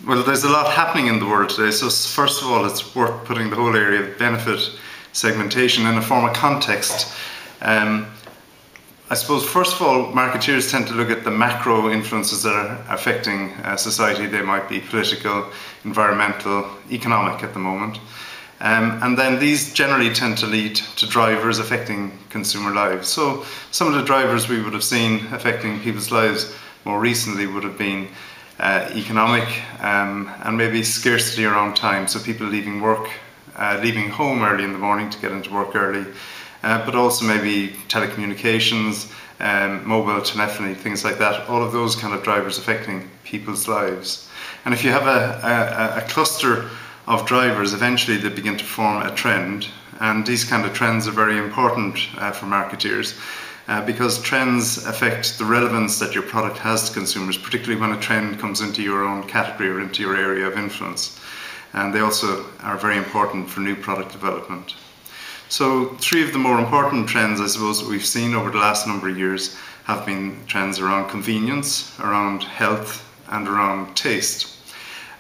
Well, there's a lot happening in the world today, so first of all it's worth putting the whole area of benefit segmentation in a form of context. I suppose first of all, marketeers tend to look at the macro influences that are affecting society. They might be political, environmental, economic at the moment. And then these generally tend to lead to drivers affecting consumer lives. So some of the drivers we would have seen affecting people's lives more recently would have been economic and maybe scarcity around time. So people leaving work, leaving home early in the morning to get into work early, but also maybe telecommunications, mobile telephony, things like that. All of those kind of drivers affecting people's lives. And if you have a cluster of drivers, eventually they begin to form a trend, and these kind of trends are very important for marketeers because trends affect the relevance that your product has to consumers, particularly when a trend comes into your own category or into your area of influence. And they also are very important for new product development. So three of the more important trends, I suppose, that we've seen over the last number of years have been trends around convenience, around health, and around taste.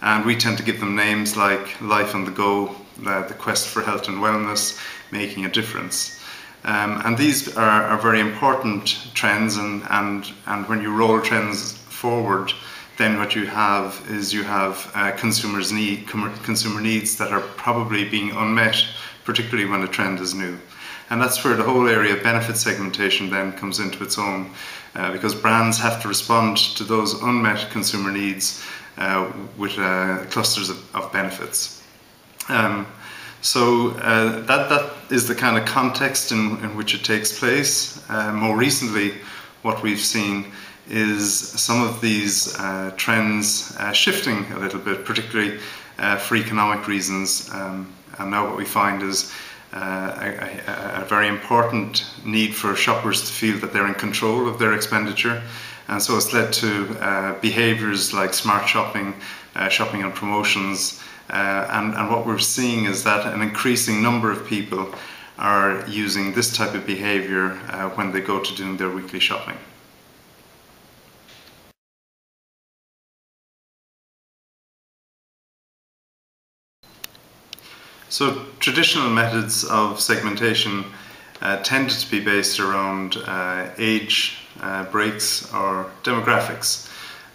And we tend to give them names like life on the go, the quest for health and wellness, making a difference. And these are very important trends, and when you roll trends forward, then what you have is consumer needs that are probably being unmet, particularly when a trend is new. And that's where the whole area of benefit segmentation then comes into its own, because brands have to respond to those unmet consumer needs with clusters of benefits. So that is the kind of context in which it takes place. More recently, what we've seen is some of these trends shifting a little bit, particularly for economic reasons. And now what we find is a very important need for shoppers to feel that they're in control of their expenditure. And so it's led to behaviours like smart shopping, shopping on promotions, and what we're seeing is that an increasing number of people are using this type of behaviour when they go to doing their weekly shopping. So traditional methods of segmentation tended to be based around age breaks or demographics,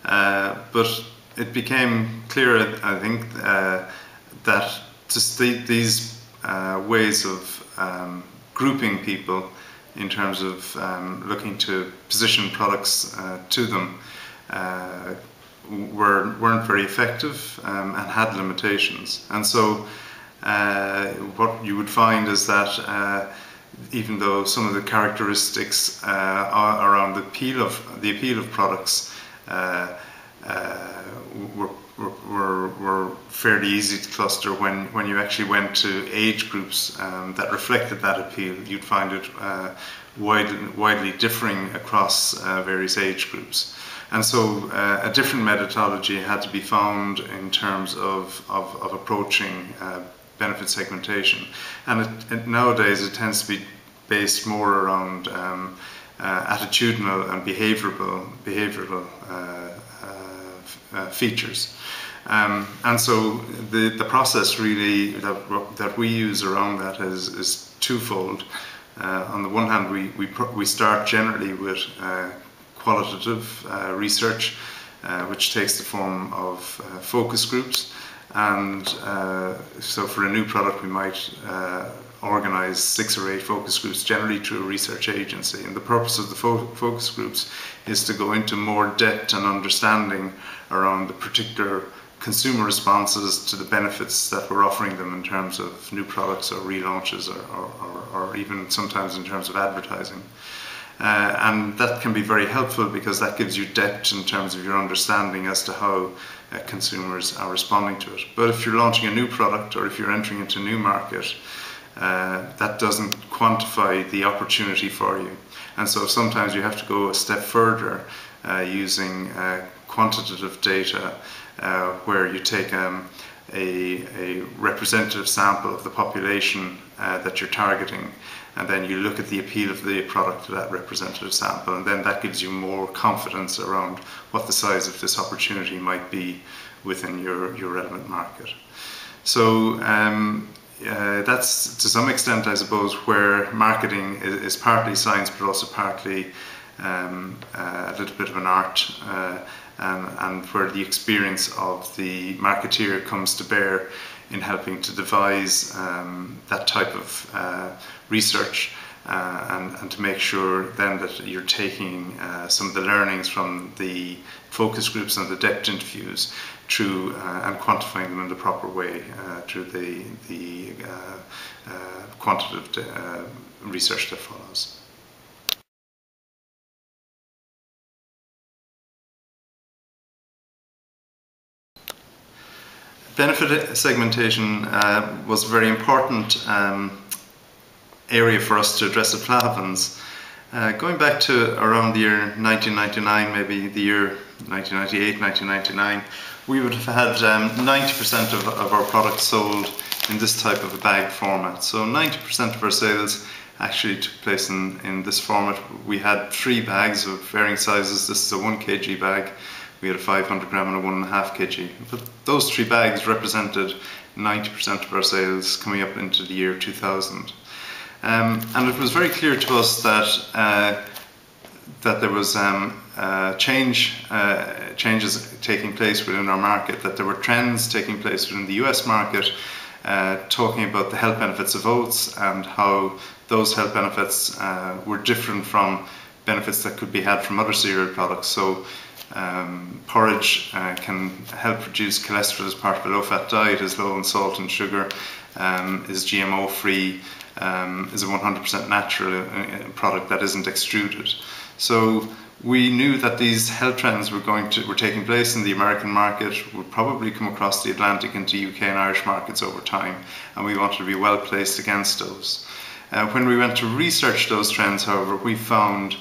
but it became clear, I think, that just these ways of grouping people in terms of looking to position products to them weren't very effective and had limitations. And so what you would find is that even though some of the characteristics around the appeal of products were fairly easy to cluster, when you actually went to age groups that reflected that appeal, you'd find it widely differing across various age groups. And so a different methodology had to be found in terms of approaching benefit segmentation, and nowadays it tends to be based more around attitudinal and behavioral features. And so the process really that we use around that is twofold. On the one hand, we start generally with qualitative research, which takes the form of focus groups. And so for a new product, we might organise 6 or 8 focus groups, generally through a research agency. And the purpose of the focus groups is to go into more depth and understanding around the particular consumer responses to the benefits that we're offering them in terms of new products or relaunches or even sometimes in terms of advertising. And that can be very helpful because that gives you depth in terms of your understanding as to how consumers are responding to it. But if you're launching a new product or if you're entering into a new market, that doesn't quantify the opportunity for you. And so sometimes you have to go a step further using quantitative data where you take a representative sample of the population that you're targeting, and then you look at the appeal of the product to that representative sample, and then that gives you more confidence around what the size of this opportunity might be within your relevant market. So that's to some extent, I suppose, where marketing is partly science but also partly a little bit of an art, and where the experience of the marketeer comes to bear in helping to devise that type of research, and to make sure then that you're taking some of the learnings from the focus groups and the depth interviews through and quantifying them in the proper way through the quantitative research that follows. Benefit segmentation was a very important area for us to address at Flahavans. Going back to around the year 1999, maybe the year 1998, 1999, we would have had 90% of our products sold in this type of a bag format. So 90% of our sales actually took place in this format. We had 3 bags of varying sizes. This is a 1 kg bag. We had a 500 gram and a 1.5 kg. But those 3 bags represented 90% of our sales coming up into the year 2000. And it was very clear to us that there was changes taking place within our market, that there were trends taking place within the US market, talking about the health benefits of oats and how those health benefits were different from benefits that could be had from other cereal products. So porridge can help reduce cholesterol as part of a low-fat diet, is low in salt and sugar, is GMO free, is a 100% natural product that isn't extruded. So we knew that these health trends were taking place in the American market, would probably come across the Atlantic into UK and Irish markets over time, and we wanted to be well placed against those. When we went to research those trends, however, we found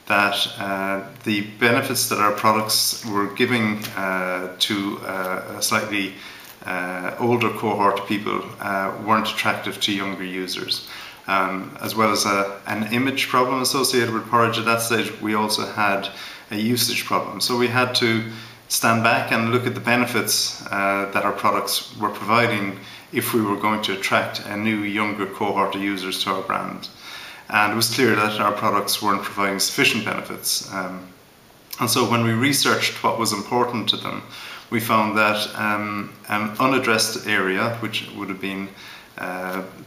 that the benefits that our products were giving to a slightly older cohort of people weren't attractive to younger users. As well as an image problem associated with porridge at that stage, we also had a usage problem. So we had to stand back and look at the benefits that our products were providing if we were going to attract a new younger cohort of users to our brand. And it was clear that our products weren't providing sufficient benefits. And so when we researched what was important to them, we found that an unaddressed area, which would have been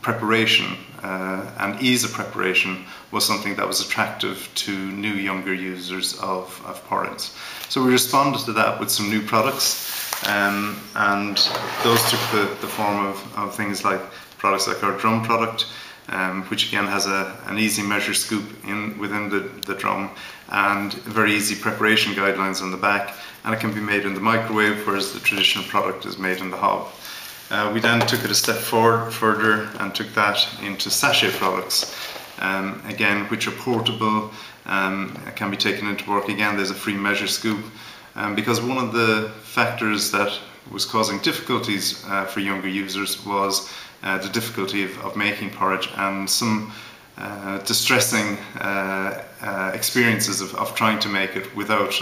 preparation and ease of preparation, was something that was attractive to new younger users of porridge. So we responded to that with some new products, and those took the form of things like products like our drum product, which again has an easy measure scoop within the drum and very easy preparation guidelines on the back, and it can be made in the microwave, whereas the traditional product is made in the hob. We then took it a step further and took that into sachet products, again, which are portable, can be taken into work. Again, there's a free measure scoop, because one of the factors that was causing difficulties for younger users was the difficulty of making porridge, and some distressing experiences of trying to make it without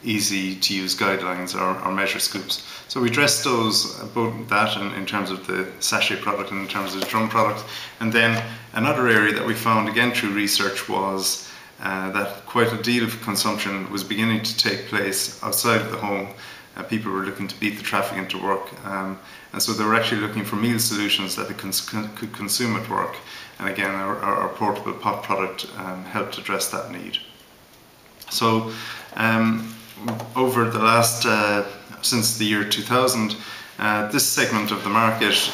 easy to use guidelines or measure scoops. So we addressed those, both that in terms of the sachet product and in terms of the drum product. And then another area that we found again through research was that quite a deal of consumption was beginning to take place outside of the home. People were looking to beat the traffic into work, and so they were actually looking for meal solutions that they could consume at work. And again, our portable pot product helped address that need. So over the last, since the year 2000, this segment of the market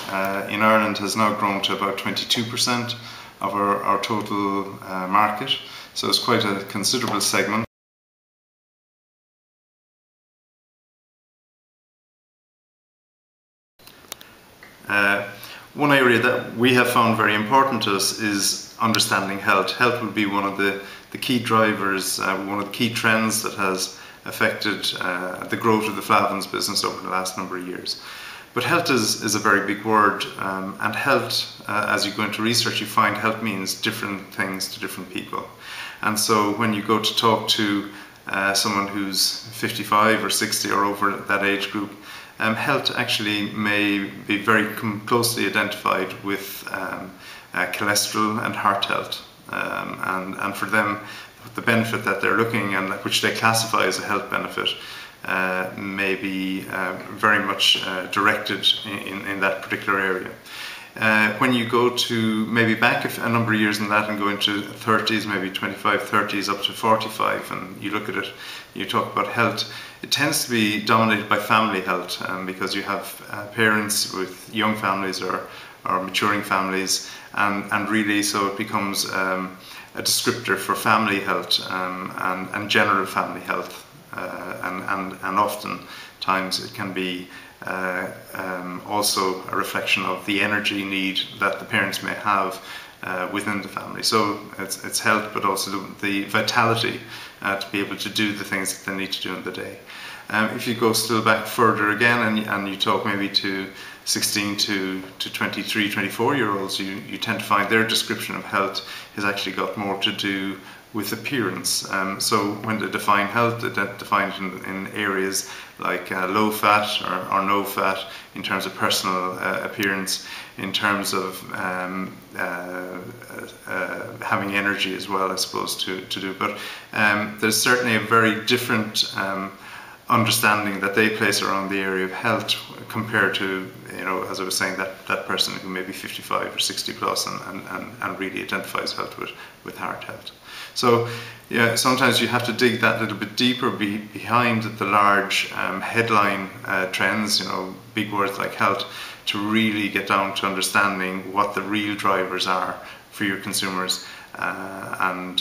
in Ireland has now grown to about 22% of our total market. So it's quite a considerable segment. One area that we have found very important to us is understanding health. Health would be one of the key drivers, one of the key trends that has affected the growth of the Flahavans business over the last number of years. But health is a very big word, and health, as you go into research, you find health means different things to different people. And so when you go to talk to someone who's 55 or 60 or over that age group, health actually may be very closely identified with cholesterol and heart health. And for them, the benefit that they're looking and which they classify as a health benefit may be very much directed in that particular area. When you go to maybe back a number of years in that and go into 30s, maybe 25, 30s up to 45, and you look at it, you talk about health, it tends to be dominated by family health, because you have parents with young families or maturing families, and really so it becomes a descriptor for family health and general family health. And often times it can be also a reflection of the energy need that the parents may have within the family. So it's health, but also the vitality to be able to do the things that they need to do in the day. If you go still back further again and you talk maybe to 16 to 23, 24-year-olds, you tend to find their description of health has actually got more to do with appearance. So when they define health, they define it in areas like low fat or no fat, in terms of personal appearance, in terms of having energy as well, I suppose, to do. But there's certainly a very different understanding that they place around the area of health compared to, as I was saying, that person who may be 55 or 60 plus and really identifies health with heart health. So yeah, sometimes you have to dig that little bit deeper behind the large headline trends, big words like health, to really get down to understanding what the real drivers are for your consumers, and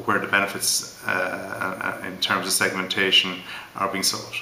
where the benefits in terms of segmentation are being sought.